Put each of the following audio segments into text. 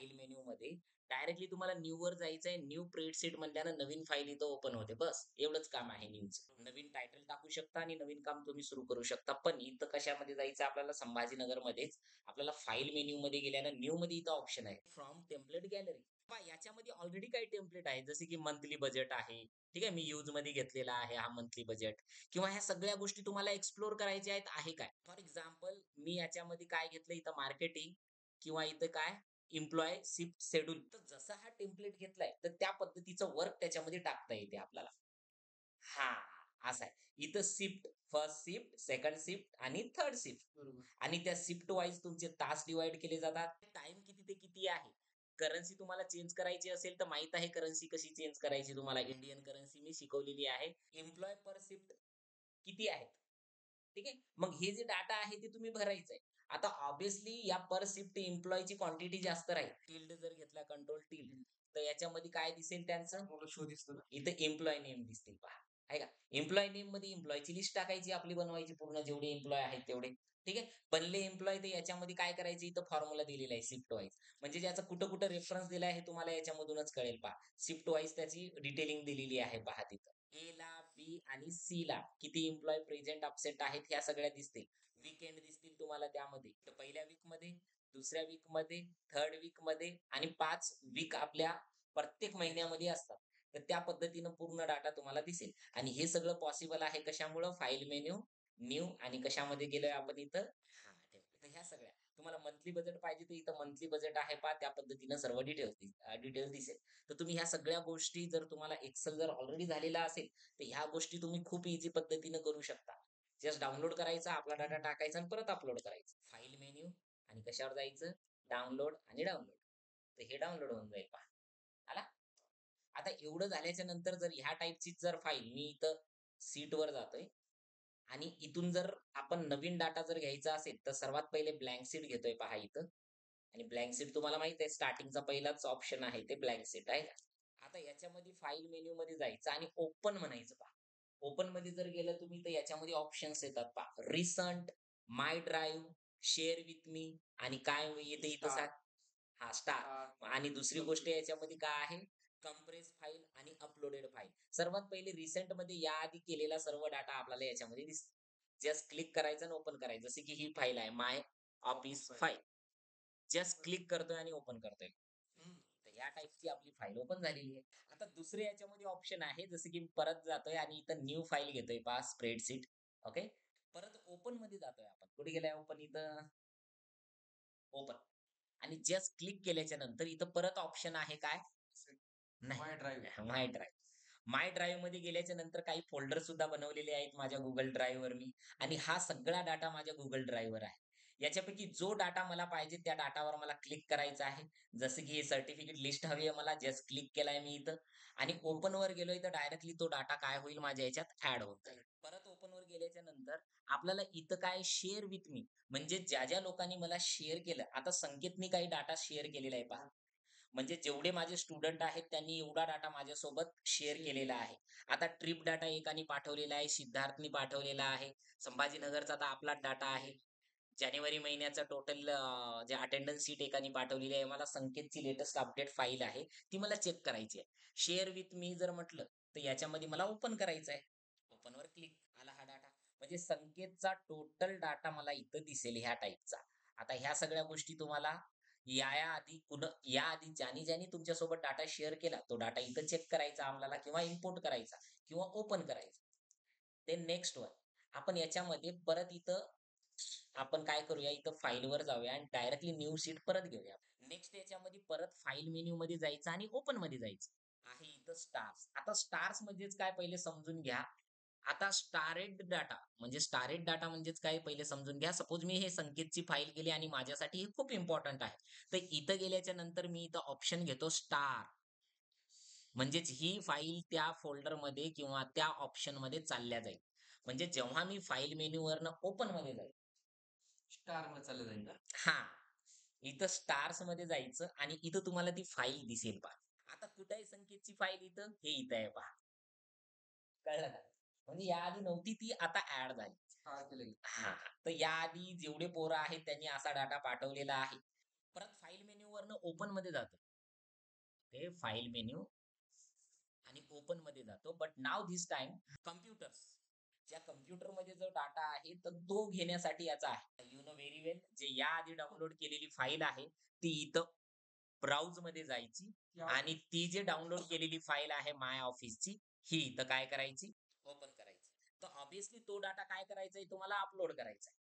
File menu मध्ये directly तुम्हाला new वर जायचंय. न्यू स्प्रेडशीट म्हणल्यानं नवीन फाईल इथं ओपन होते. बस एवढंच काम आहे न्यूचं. नवीन टायटल टाकू शकता आणि नवीन काम तुम्ही सुरू करू शकता. पण इथं कशामध्ये जायचं आपल्याला, संभाजीनगरमध्येच आपल्याला फाईल मेन्यू मध्ये गेल्यानं न्यू मध्ये इथं ऑप्शन आहे फ्रॉम टेम्पलेट गॅलरी. याच्यामध्ये ऑलरेडी काही टेम्पलेट आहे, जसे की मंथली बजेट आहे. ठीक आहे, मी यूज मध्ये घेतलेला आहे हा मंथली बजेट. किंवा ह्या सगळ्या गोष्टी तुम्हाला एक्सप्लोर करायच्या आहेत, आहे काय? फॉर एक्झाम्पल मी याच्यामध्ये काय घेतलं, इथं मार्केटिंग किंवा इथं काय एम्प्लॉय शिफ्ट शेड्यूल. तर जसा हा टेम्पलेट घेतलाय तर त्या पद्धतीचं वर्क त्याच्यामध्ये टाकता येते आपल्याला. हा, असं आहे. इथं shift, first shift, second shift आणि थर्ड शिफ्ट. बरोबर. आणि त्या शिफ्ट वाईज तुमचे तास डिवाइड केले जातात. टाइम किती ते किती आहे. करन्सी तुम्हाला चेंज करायची असेल तर माहित आहे करन्सी कशी चेंज करायची तुम्हाला. इंडियन करन्सी मी शिकवलेली आहे. एम्प्लॉय पर शिफ्ट किती आहेत. ठीक आहे. मग हे जे डाटा आहे ते तुम्ही भरायचंय. आता ऑब्व्हियसली या पर शिफ्ट एम्प्लॉयची क्वांटिटी जास्त राहील. टिल्ड जर घेतला, कंट्रोल टिल्ड, तर याच्यामध्ये काय दिसेल त्यांचं, शो दिसतो ना, इथं एम्प्लॉय नेम दिसतील पहा. आहे का? एम्प्लॉय नेम मध्ये एम्प्लॉयची लिस्ट टाकायची, आपली बनवायची पूर्ण जेवढे एम्प्लॉय आहेत तेवढे. ठीक आहे. बनले एम्प्लॉय तर याच्यामध्ये काय करायचं, इथं फॉर्म्युला दिलेला आहे शिफ्ट वाईज. म्हणजे ज्याचा कुठं कुठं रेफरन्स दिलाय हे तुम्हाला याच्यामधूनच कळेल पहा. शिफ्ट वाईज त्याची डिटेलिंग दिलेली आहे पहा तिथं. ए ला, बी आणि सी ला किती एम्प्लॉय प्रेझेंट अपसेट आहेत ह्या सगळ्या दिसतील. वीकेंड दिसतील तुम्हाला त्यामध्ये. तर पहिल्या वीक मध्ये, दुसऱ्या वीक मध्ये, थर्ड वीक मध्ये आणि 5 वीक आपल्या प्रत्येक महिन्यामध्ये असतात. तर त्या पद्धतीनं पूर्ण डाटा तुम्हाला दिसेल. आणि हे सगळं पॉसिबल आहे कशामुळं, फाईल मेन्यू, न्यू आणि कशामध्ये गेलोय आपण इथं, हा तर ह्या सगळ्या तुम्हाला मंथली बजेट पाहिजे तर इथं मंथली बजेट आहे पहा, त्या पद्धतीनं सर्व डिटेल्स दिसेल. तर तुम्ही ह्या सगळ्या गोष्टी, जर तुम्हाला एक्सेल जर ऑलरेडी झालेला असेल तर ह्या गोष्टी तुम्ही खूप इझी पद्धतीनं करू शकता. जस्ट डाउनलोड करायचा, आपला डाटा टाकायचा आणि परत अपलोड करायचं. फाईल मेन्यू आणि कशावर जायचं, डाउनलोड आणि डाउनलोड. तर हे डाउनलोड होऊन जाईल पहा. आला. आता एवढं झाल्याच्या नंतर जर ह्या टाईपची जर फाईल मी इथं सीट वर जातोय आणि इथून जर आपण नवीन डाटा जर घ्यायचा असेल तर सर्वात पहिले ब्लँक शीट घेतोय पहा इथं. आणि ब्लँक शीट तुम्हाला माहित आहे, स्टार्टिंगचा पहिलाच ऑप्शन आहे ते ब्लँक शीट आहे. आता याच्यामध्ये फाईल मेन्यू मध्ये जायचं आणि ओपन म्हणायचं पहा. ओपन मध्ये जर गेलं तुम्ही तर याच्यामध्ये ऑप्शन्स येतात पहा. Recent, my drive, share with me आणि काय येते इथं सांग. हा, स्टार. आणि दुसरी गोष्ट याच्यामध्ये काय आहे, कंप्रेस फाईल आणि अपलोडेड फाईल. सर्वात पहिले रिसेंट मध्ये या आधी केलेला सर्व डाटा आपल्याला याच्यामध्ये दिसतो. जस्ट क्लिक करायचं आणि ओपन करायचं. जसे की ही फाईल आहे माय ऑफिस फाईल. जस्ट क्लिक करतोय आणि ओपन करतोय. तर या टाईपची आपली फाईल ओपन झालेली आहे. आता दुसरे याच्यामध्ये ऑप्शन आहे, जसं की परत जातोय आणि इथं न्यू फाईल घेतोय पहा, स्प्रेडशीट. ओके. परत ओपन मध्ये जातोय आपण. कुठे गेलाय ओपन, इथं ओपन. आणि जस्ट क्लिक केल्याच्या नंतर इथं परत ऑप्शन आहे काय, नाही, माय ड्राईव्ह. माय ड्राईव्ह. माय ड्राईव्ह मध्ये गेल्याच्या नंतर काही फोल्डर सुद्धा बनवलेले आहेत माझ्या गुगल ड्राईव्ह वर मी. आणि हा सगळा डाटा माझ्या गुगल ड्राईव्ह वर आहे. याच्यापैकी जो डाटा मला पाहिजे त्या डाटावर मला क्लिक करायचं आहे. जसं की हे सर्टिफिकेट लिस्ट हवी आहे मला, जस्ट क्लिक केलाय मी इथं. आणि ओपन वर गेलोय तर डायरेक्टली तो डाटा काय होईल, माझ्या याच्यात ऍड होत जाईल. परत ओपन वर गेल्याच्या नंतर आपल्याला इथं काय, शेअर विथ मी, म्हणजे ज्या ज्या लोकांनी मला शेअर केलं. आता संकेतनी काही डाटा शेअर केलेला आहे पहा. म्हणजे जेवढे माझे स्टुडंट आहेत त्यांनी एवढा डाटा माझ्यासोबत शेअर केलेला आहे. आता ट्रिप डाटा एकाने पाठवलेला आहे, सिद्धार्थनी पाठवलेला आहे. संभाजीनगरचा तर आपलाच डाटा आहे. जानेवारी महिन्याचा टोटल जे अटेंडन्स शीट एकाने पाठवलेली आहे. मला संकेतची लेटेस्ट अपडेट फाईल आहे, ती मला चेक करायची आहे. शेअर विथ मी जर म्हटलं तर याच्यामध्ये मला ओपन करायचं आहे. ओपन वर क्लिक, आला हा डाटा. म्हणजे संकेतचा टोटल डाटा मला इथं दिसेल ह्या टाईपचा. आता ह्या सगळ्या गोष्टी तुम्हाला या आधी या आधी ज्यानी ज्यानी तुमच्यासोबत डाटा शेअर केला तो डाटा इथं चेक करायचा आपल्याला, किंवा इम्पोर्ट करायचा किंवा ओपन करायचा. ते नेक्स्ट वर आपण याच्यामध्ये परत इथं आपण काय करूया, इथं फाईल वर जाऊया आणि डायरेक्टली न्यू शीट परत घेऊया. नेक्स्ट याच्यामध्ये परत फाईल मेन्यू मध्ये जायचं आणि ओपन मध्ये जायचं. आहे इथं स्टार्स. आता स्टार्स म्हणजेच काय पहिले समजून घ्या. आता स्टारेड डाटा म्हणजे म्हणजेच काय पहिले समजून घ्या. सपोज मी हे संकेतची फाईल गेली आणि माझ्यासाठी हे खूप इम्पॉर्टंट आहे. तर इथं गेल्याच्या नंतर मी इथं ऑप्शन घेतो स्टार. म्हणजेच ही फाईल त्या फोल्डर मध्ये किंवा त्या ऑप्शन मध्ये चालल्या जाईल. म्हणजे जेव्हा मी फाईल मेन्यू वरनं ओपन मध्ये जाईल, स्टार मध्ये चाललं जाईल का, हा, इथं स्टार्स मध्ये जायचं आणि इथं तुम्हाला ती फाईल दिसेल पहा. आता कुठे आहे संकेतची फाईल, इथं हे इथं आहे पहा. कळलं का? म्हणजे याआधी नव्हती ती, आता ऍड झाली. हा, तर याआधी जेवढे पोरं आहेत त्यांनी असा डाटा पाठवलेला आहे. परत फाईल मेन्यू वरनं ओपन मध्ये जातं. ते फाईल मेन्यू आणि ओपन मध्ये जातो. But now this time computers, ज्या कम्प्युटर मध्ये जो डाटा आहे तर तो घेण्यासाठी याचा आहे. यू नो व्हेरी वेल, जे या आधी डाउनलोड केलेली फाईल आहे ती इथं ब्राउज मध्ये जायची आणि ती जे डाउनलोड केलेली फाईल आहे माय ऑफिसची, ही इथं काय करायची, ओपन करायची. तर ऑब्विसली तो डाटा काय करायचा आहे, तुम्हाला अपलोड करायचा आहे.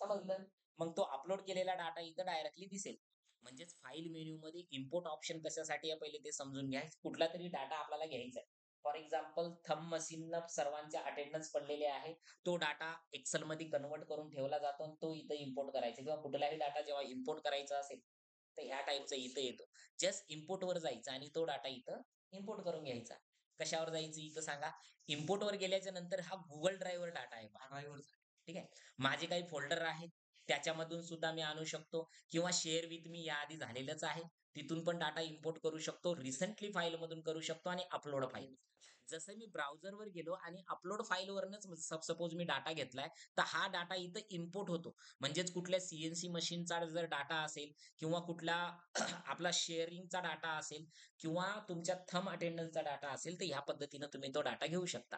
समजलं? मग तो अपलोड केलेला डाटा इथं डायरेक्टली दिसेल. म्हणजेच फाईल मेन्यू मध्ये इम्पोर्ट ऑप्शन कशासाठी आहे पहिले ते समजून घ्या. कुठला तरी डाटा आपल्याला घ्यायचा आहे. फॉर एक्झाम्पल थंब मशीननं सर्वांचे अटेंडन्स पडलेले आहे. तो डाटा एक्सेल मध्ये कन्व्हर्ट करून ठेवला जातो आणि तो इथं इम्पोर्ट करायचा किंवा कुठलाही डाटा जेव्हा इम्पोर्ट करायचा असेल, तर ह्या टाईपचा इथं येतो. जस्ट इम्पोर्ट वर जायचं आणि तो डाटा इथं इम्पोर्ट करून घ्यायचा. कशावर जायचं इथं सांगा? इम्पोर्ट वर गेल्याच्या नंतर हा Google ड्राईव्हवर डाटा आहे पहा. ठीक आहे. माझे काही फोल्डर आहेत, त्याच्यामधून सुद्धा मी आणू शकतो किंवा शेअर विथ मी याआधी झालेलंच आहे. तिथून पण डाटा इम्पोर्ट करू शकतो. रिसेंटली फाईलमधून करू शकतो आणि अपलोड फाईल. जसं मी ब्राउझरवर गेलो आणि अपलोड फाईलवरनंच सपोज मी डाटा घेतलाय, तर हा डाटा इथं इम्पोर्ट होतो. म्हणजेच कुठल्या सी मशीनचा जर डाटा असेल किंवा कुठला आपला शेअरिंगचा डाटा असेल किंवा तुमच्या थंब अटेंडन्सचा डाटा असेल, तर ह्या पद्धतीनं तुम्ही तो डाटा घेऊ शकता.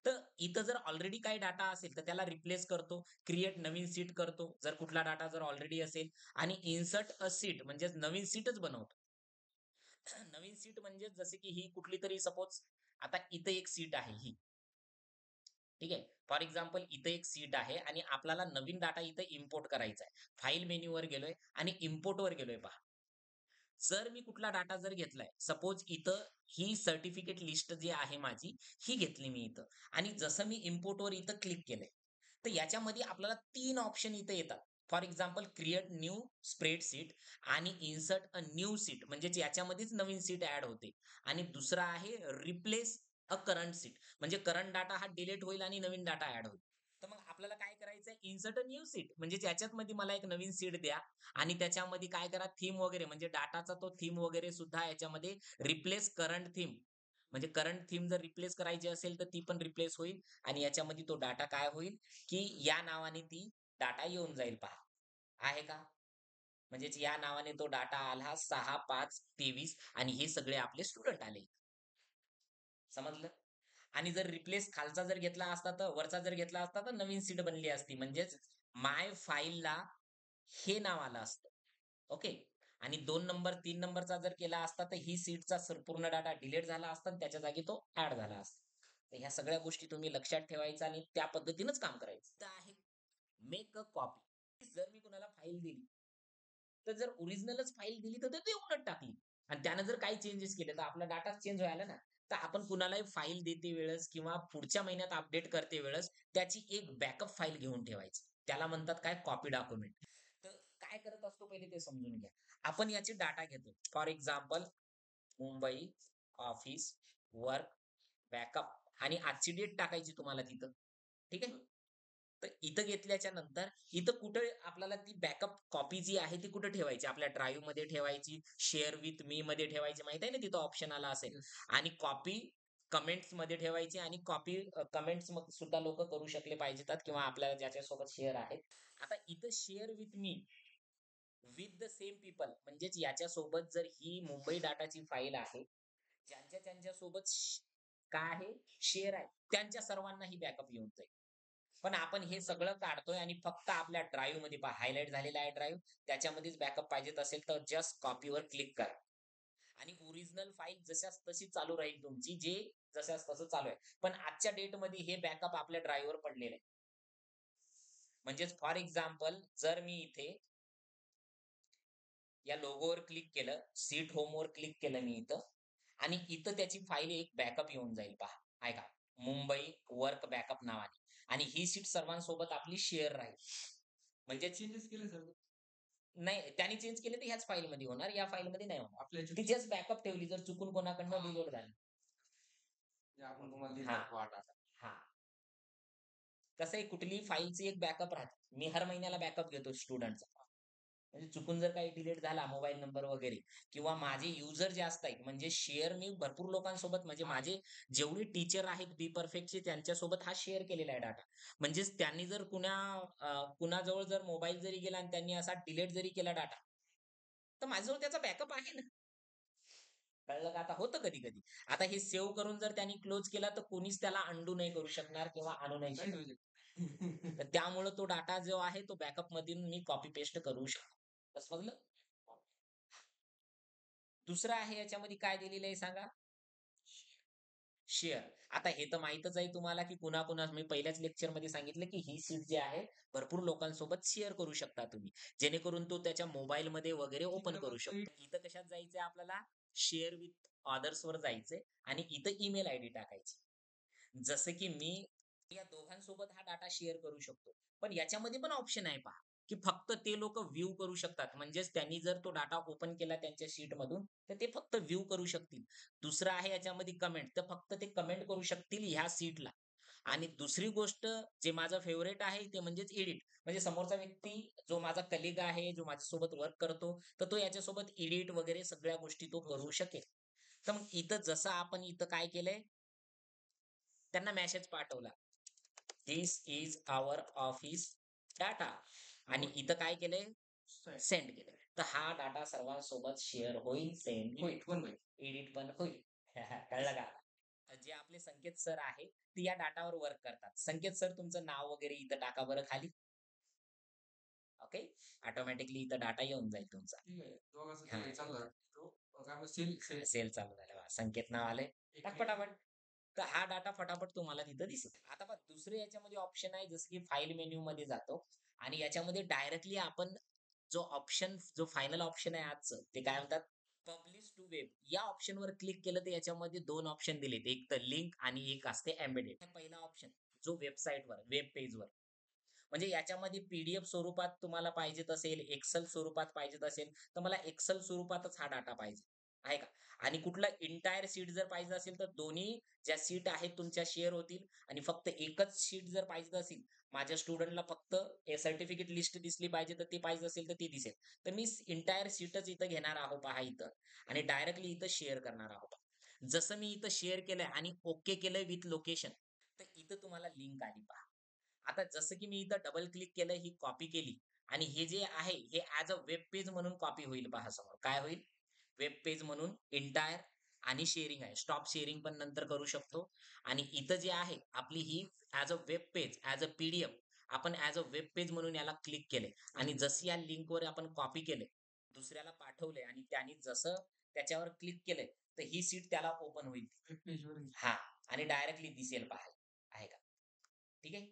तर इथं जर ऑलरेडी काही डाटा असेल, तर त्याला रिप्लेस करतो. क्रिएट नवीन सीट करतो. जर कुठला डाटा जर ऑलरेडी असेल आणि इन्सर्ट अ सीट म्हणजेच नवीन सीटच बनवतो. नवीन सीट म्हणजे जसे की ही कुठली तरी सपोज आता इथं एक सीट आहे ही. ठीक आहे. फॉर एक्झाम्पल इथं एक सीट आहे आणि आपल्याला नवीन डाटा इथं इम्पोर्ट करायचा आहे. फाईल मेन्यूवर गेलोय आणि इम्पोर्टवर गेलोय पहा. जर मी कुठला डाटा जर घेतलाय, सपोज इथं ही सर्टिफिकेट लिस्ट जी आहे माझी, ही घेतली मी इथं आणि जसं मी इम्पोर्टवर इथं क्लिक केलंय, तर याच्यामध्ये आपल्याला 3 ऑप्शन इथं येतात. For example create new spreadsheet आणि इन्सर्ट अ न्यू सीट म्हणजेच याच्यामध्येच नवीन सीट ॲड होते आणि दुसरा आहे रिप्लेस अ करंट सीट म्हणजे करंट डाटा हा डिलीट होईल आणि नवीन डाटा ॲड होईल. तर मग आपल्याला काय करायचंय, इन्सर्ट अ न्यू सीट म्हणजे याच्यामध्ये मला एक नवीन सीट द्या आणि त्याच्यामध्ये काय करा, थीम वगैरे म्हणजे डाटाचा तो थीम वगैरे सुद्धा याच्यामध्ये रिप्लेस करंट थीम म्हणजे करंट थीम जर रिप्लेस करायची असेल तर ती पण रिप्लेस होईल आणि याच्यामध्ये तो डाटा काय होईल, की या नावाने ती डाटा येऊन जाईल पहा. आहे का? म्हणजेच या नावाने तो डाटा आला 6/5/23 आणि हे सगळे आपले स्टुडंट आले. समजलं? आणि जर रिप्लेस खालचा जर घेतला असता तर वरचा जर घेतला असता तर नवीन सीट बनली असती. म्हणजेच माय फाईलला हे नाव आलं असतं. ओके. आणि 2 नंबर 3 नंबरचा जर केला असता तर ही सीटचा पूर्ण डाटा डिलीट झाला असता आणि त्याच्या जागी तो ॲड झाला असता. तर ह्या सगळ्या गोष्टी तुम्ही लक्षात ठेवायचा आणि त्या पद्धतीनंच काम करायचं. तर आहे मेक अ कॉपी. जर मी कुणाला फाईल दिली, तर जर ओरिजिनलच फाईल दिली तर ते देऊनच टाकली आणि त्यानं जर काही चेंजेस केले तर आपला डाटाच चेंज व्हायला ना. तर आपण कुणालाही फाईल देते वेळेस किंवा पुढच्या महिन्यात अपडेट करते वेळेस त्याची एक बॅकअप फाईल घेऊन ठेवायची. त्याला म्हणतात काय कॉपी डॉक्युमेंट. तर काय करत असतो पहिले ते समजून घ्या. आपण याचे डाटा घेतो. For example Mumbai office work backup आणि आजची डेट टाकायची तुम्हाला तिथं. ठीक आहे. तर इथं घेतल्याच्या नंतर इथं कुठे आपल्याला ती बॅकअप कॉपी जी आहे ती कुठे ठेवायची? आपल्या ड्राईव्ह मध्ये ठेवायची, शेअर विथ मी मध्ये ठेवायची माहिती आहे ना, तिथं ऑप्शन आला असेल आणि कॉपी कमेंट्स मध्ये ठेवायची आणि कॉपी कमेंट्स सुद्धा लोक करू शकले पाहिजेत किंवा आपल्याला ज्याच्यासोबत शेअर आहेत. आता इथं share with me with the same people म्हणजेच याच्यासोबत जर ही मुंबई डाटाची फाईल आहे, ज्यांच्या सोबत काय आहे, शेअर आहे, त्यांच्या सर्वांना ही बॅकअप येऊन जाईल. पण आपण हे सगळं काढतोय आणि फक्त आपल्या ड्राईव्ह मध्ये पहा हायलाइट झालेला आहे ड्राईव्ह, त्याच्यामध्येच बॅकअप पाहिजेत असेल तर जस्ट कॉपीवर क्लिक करा आणि ओरिजिनल फाईल जशाच तशी चालू राहील तुमची, जे जशाच तसं चालू आहे. पण आजच्या डेट मध्ये हे बॅकअप आपल्या ड्राईव्हवर पडलेलं आहे. म्हणजेच फॉर एक्झाम्पल जर मी इथे या लोगोवर क्लिक केलं, सीट होमवर क्लिक केलं मी इथं आणि इथं त्याची फाईल एक बॅकअप येऊन जाईल पहा. आहे का? मुंबई वर्क बॅकअप नावाने आणि ही सीट सर्वांसोबत आपली शेअर राहील. म्हणजे चेंजेस केले सर? नाही, त्याने चेंज केले तर ह्याच फाईलमध्ये होणार, या फाईलमध्ये नाही होणार. आपल्या ती जस्ट बॅकअप ठेवली जर चुकून कोणाकडनं डिलीट झाली. आपण तुम्हाला दिलं हां. कसं आहे कुठलीही फाईलची एक बॅकअप राहते. मी हर महिन्याला बॅकअप घेतो स्टुडंटचा. म्हणजे चुकून जर काही डिलीट झाला मोबाईल नंबर वगैरे किंवा माझे युजर जास्त आहेत म्हणजे शेअर मी भरपूर लोकांसोबत म्हणजे माझे जेवढे टीचर आहेत बी परफेक्टचे त्यांच्यासोबत हा शेअर केलेला आहे डाटा. म्हणजेच त्यांनी जर कुणाजवळ जर मोबाईल जरी गेला आणि त्यांनी असा डिलीट जरी केला डाटा तर माझ्याजवळ त्याचा बॅकअप आहे ना. कळलं का? आता होतं कधी-कधी. आता हे सेव्ह करून जर त्यांनी क्लोज केला, तर कोणीच त्याला अंडू नाही करू शकणार किंवा आणू नाही नाही शकणार. होऊ शकत. तर त्यामुळं तो डाटा जो आहे तो बॅकअपमधून मी कॉपी पेस्ट करू शकतो. तर समजलं? दुसरं आहे याच्यामध्ये काय दिलेलं आहे सांगा? शेअर. आता हे तर माहीतच आहे तुम्हाला, की कुणा मी पहिल्याच लेक्चरमध्ये सांगितलं, की ही शीट जी आहे भरपूर लोकांसोबत शेअर करू शकता तुम्ही. जेणेकरून तो त्याच्या मोबाईलमध्ये वगैरे ओपन तिकडं करू फक्त शकतो. इथं कशात जायचंय आपल्याला? शेअर विथ अदर्सवर जायचंय आणि इथं ईमेल आयडी टाकायची. जसं की मी या दोघांसोबत हा डाटा शेअर करू शकतो. पण याच्यामध्ये पण ऑप्शन आहे पहा, की फक्त ते लोकं व्ह्यू करू शकतात. म्हणजेच त्यांनी जर तो डाटा ओपन केला त्यांच्या शीटमधून, तर ते फक्त व्ह्यू करू शकतील. दुसरं आहे याच्यामध्ये कमेंट, तर फक्त ते कमेंट करू शकतील ह्या सीटला. आणि दुसरी गोष्ट जे माझं फेव्हरेट आहे ते म्हणजेच एडिट. म्हणजे समोरचा व्यक्ती जो माझा कलीग आहे, जो माझ्यासोबत वर्क करतो, तर तो याच्यासोबत एडिट वगैरे सगळ्या गोष्टी तो करू करू शकतो. शकेल. तर मग इथं जसं आपण इथं काय केलंय, त्यांना मेसेज पाठवला. "This is our office data" आणि होय. इथं काय केलंय, सेट. सेंड केलंय. तर हा डाटा सर्वांसोबत शेअर होईल, सेंड होईल, एडिट पण होईल. एडिट पण होईल. कळलं का? जे आपले संकेत सर आहे, ते या डाटावर वर्क करतात. संकेत सर तुमचं नाव वगैरे इथं टाका बरं खाली. ओके. ऑटोमॅटिकली इथं डाटा येऊन जाईल तुमचा. ठीक आहे. दोघांचा हां. ते चालला. तो काय म्हणतात सेल सेल सेल चालू झाला बघा. संकेत नाव आलंय. टाक एक फटाफट. तर हा डाटा फटाफट तुम्हाला तिथं दिसेल. आता पहा दुसरं याच्यामध्ये ऑप्शन आहे जसं की फाइल मेनूमध्ये जातो आणि याच्यामध्ये डायरेक्टली आपण जो फायनल ऑप्शन आहे आजचं, ते काय म्हणतात? पब्लिश टू वेब या ऑप्शनवर क्लिक केलं तर याच्यामध्ये 2 ऑप्शन दिलेत. एक तर लिंक आणि एक असते एम्बेडेड. पहिला ऑप्शन जो वेबसाईटवर, वेब पेजवर म्हणजे याच्यामध्ये पी स्वरूपात तुम्हाला पाहिजेत असेल, एक्सेल स्वरूपात पाहिजेत असेल, तर मला एक्सेल स्वरूपातच हा डाटा पाहिजे. आहे का? आणि कुठला एंटायर शीट जर पाहिजे असेल, तर दोन्ही ज्या शीट आहेत तुमच्या शेअर होतील आणि फक्त एकच शीट जर पाहिजे असेल, माझ्या स्टुडंटला फक्त सर्टिफिकेट लिस्ट दिसली पाहिजे, तर ते पाहिजे असेल तर ती दिसेल. तर मी एंटायर शीटच इथं घेणार आहोत पहा इथं आणि डायरेक्टली इथं शेअर करणार आहोत. जसं मी इथं शेअर केलंय आणि ओके केलंय विथ लोकेशन, तर इथं तुम्हाला लिंक आली पहा. आता जसं की मी इथं डबल क्लिक केलं, ही कॉपी केली आणि हे जे आहे हे ॲज अ वेब पेज म्हणून कॉपी होईल पहा समोर. काय होईल? वेब पेज म्हणून एंटायर आणि शेअरिंग आहे. स्टॉप शेअरिंग पण नंतर करू शकतो आणि इथं जे आहे आपली ही as a web page, as a P आपण ॲज अ वेब पेज म्हणून याला क्लिक केले आणि जसं या लिंकवर आपण कॉपी केले, दुसऱ्याला पाठवले आणि त्याने जसं त्याच्यावर क्लिक केलंय, तर ही सीट त्याला ओपन होईल. वेब पेजवर हां आणि डायरेक्टली दिसेल पहा. आहे का? ठीक आहे?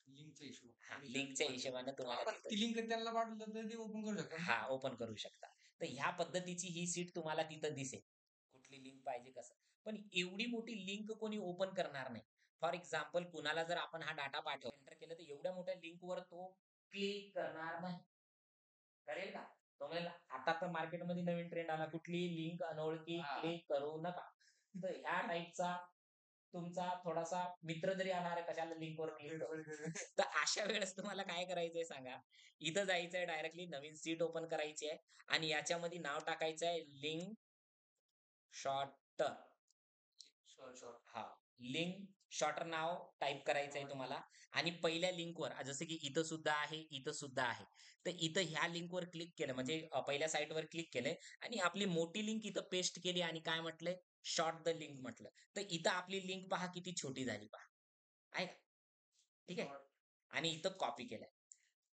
लिंकचा इश्यू हां, आणि लिंकच्या हिशोबाने तुम्हाला आपण तिथं ती लिंक त्यांना पाठवलं तर ते ओपन करू शकतात ना? हां, ओपन करू शकता. तर ह्या पद्धतीची ही सीट तुम्हाला तिथं दिसेल. कुठली लिंक पाहिजे कसं. पण एवढी मोठी लिंक कोणी ओपन करणार नाही. फॉर एक्झाम्पल कुणाला जर आपण हा डाटा पाठवला, एंटर केलं तर एवढ्या मोठ्या लिंकवर तो क्लिक करणार नाही. करेल का? तो म्हणेल आता तर मार्केटमध्ये नवीन ट्रेंड आला, कुठलीही लिंक अनोळखी हां. क्लिक करू नका. तर ह्या टाइपचा तुमचा थोडासा मित्र जरी आला, "अरे कशाला लिंकवर क्लिक करू?" तर अशा वेळेस तुम्हाला काय करायचंय सांगा? इथं जायचंय डायरेक्टली नवीन सीट ओपन करायची आहे आणि याच्यामध्ये नाव टाकायचं आहे लिंक शॉर्टर. Sure, sure. हां, लिंक शॉर्टर नाव टाइप करायचंय तुम्हाला आणि पहिल्या लिंकवर जसं की इथं सुद्धा आहे, इथं सुद्धा आहे. तर इथं ह्या लिंकवर क्लिक केलं म्हणजे पहिल्या साइटवर क्लिक केलंय आणि आपली मोठी लिंक इथं पेस्ट केली आणि काय म्हटलंय? शॉर्ट द लिंक म्हटलं. तर इथं आपली लिंक पहा किती छोटी झाली पहा. आहे का? ठीक आहे. शॉर्ट. आणि इथं कॉपी केलंय.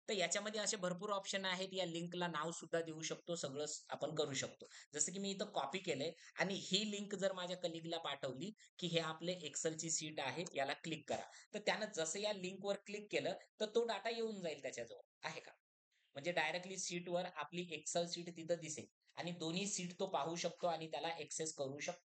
तर याच्यामध्ये असे भरपूर ऑप्शन आहेत. या लिंकला नाव सुद्धा देऊ शकतो. सगळंच आपण करू शकतो. जसं की मी इथं कॉपी केलंय आणि ही लिंक जर माझ्या कलीगला पाठवली, की हे आपले एक्सेलची शीट आहे, याला क्लिक करा. तर त्यानं जसं या लिंकवर क्लिक केलं, तर तो डाटा येऊन जाईल त्याच्याजवळ. आहे का? म्हणजे डायरेक्टली शीटवर आपली एक्सेल शीट तिथं दिसेल आणि दोन्ही शीट तो पाहू शकतो आणि त्याला एक्सेस करू शकतो.